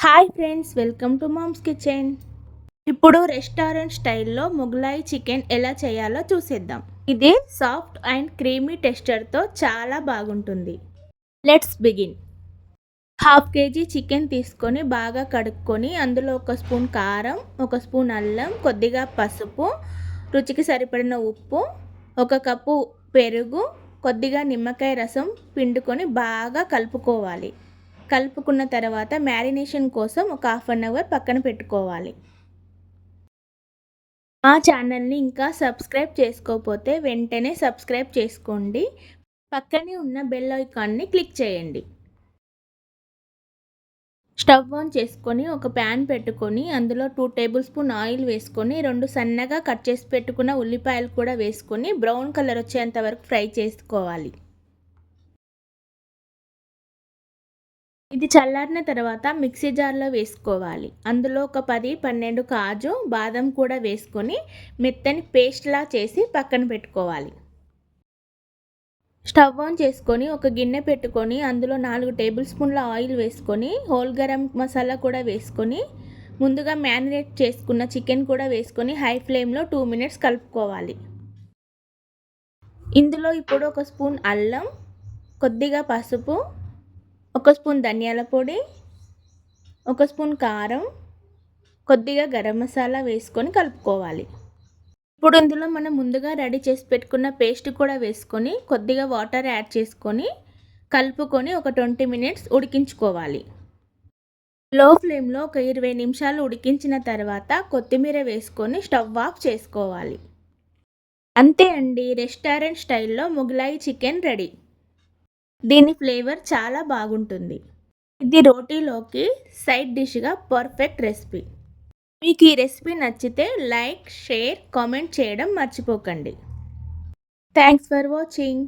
Hi friends, welcome to mom's kitchen. ఇప్పుడు restaurant స్టైల్లో Mughlai chicken ఎలా చేయాలో చూసేద్దాం. ఇది సాఫ్ట్ అండ్ క్రీమీ టెక్స్చర్తో చాలా బాగుంటుంది. Let's begin. Half KG chicken తీసుకొని బాగా కడుక్కొని అందులో ఒక స్పూన్ కారం, ఒక స్పూన్ అల్లం, కొద్దిగా పసుపు, రుచికి సరిపడిన ఉప్పు, ఒక కప్పు పెరుగు, కొద్దిగా నిమ్మకాయ రసం పిండుకొని బాగా కలుపుకోవాలి. కలుపుకున్న తర్వాత మ్యారినేషన్ కోసం ఒక హాఫ్ అన్ అవర్ పక్కన పెట్టుకోవాలి. మా ఛానల్ని ఇంకా సబ్స్క్రైబ్ చేసుకోకపోతే వెంటనే సబ్స్క్రైబ్ చేసుకోండి. పక్కనే ఉన్న బెల్ ఐకాన్ని క్లిక్ చేయండి. స్టవ్ ఆన్ చేసుకొని ఒక ప్యాన్ పెట్టుకొని అందులో 2 టేబుల్ స్పూన్ ఆయిల్ వేసుకొని 2 సన్నగా కట్ చేసి పెట్టుకున్న ఉల్లిపాయలు కూడా వేసుకొని బ్రౌన్ కలర్ వచ్చేంత వరకు ఫ్రై చేసుకోవాలి. ఇది చల్లారిన తర్వాత మిక్సీ జార్లో వేసుకోవాలి. అందులో ఒక 10-12 కాజు, బాదం కూడా వేసుకొని మెత్తని పేస్ట్లా చేసి పక్కన పెట్టుకోవాలి. స్టవ్ ఆన్ చేసుకొని ఒక గిన్నె పెట్టుకొని అందులో 4 టేబుల్ స్పూన్ల ఆయిల్ వేసుకొని హోల్ గరం మసాలా కూడా వేసుకొని ముందుగా మ్యారినేట్ చేసుకున్న చికెన్ కూడా వేసుకొని హై ఫ్లేమ్లో 2 మినిట్స్ కలుపుకోవాలి. ఇందులో ఇప్పుడు ఒక స్పూన్ అల్లం, కొద్దిగా పసుపు, ఒక స్పూన్ ధనియాల పొడి, ఒక స్పూన్ కారం, కొద్దిగా గరం మసాలా వేసుకొని కలుపుకోవాలి. ఇప్పుడు ఇందులో మనం ముందుగా రెడీ చేసి పెట్టుకున్న పేస్ట్ కూడా వేసుకొని కొద్దిగా వాటర్ యాడ్ చేసుకొని కలుపుకొని ఒక 20 మినిట్స్ ఉడికించుకోవాలి. లో ఫ్లేమ్లో ఒక 20 నిమిషాలు ఉడికించిన తర్వాత కొత్తిమీర వేసుకొని స్టవ్ ఆఫ్ చేసుకోవాలి. అంతే అండి, రెస్టారెంట్ స్టైల్లో మొగలాయి చికెన్ రెడీ. దీని ఫ్లేవర్ చాలా బాగుంటుంది. ఇది రోటీలోకి సైడ్ డిష్గా పర్ఫెక్ట్ రెసిపీ. మీకు ఈ రెసిపీ నచ్చితే లైక్, షేర్, కామెంట్ చేయడం మర్చిపోకండి. Thanks for watching.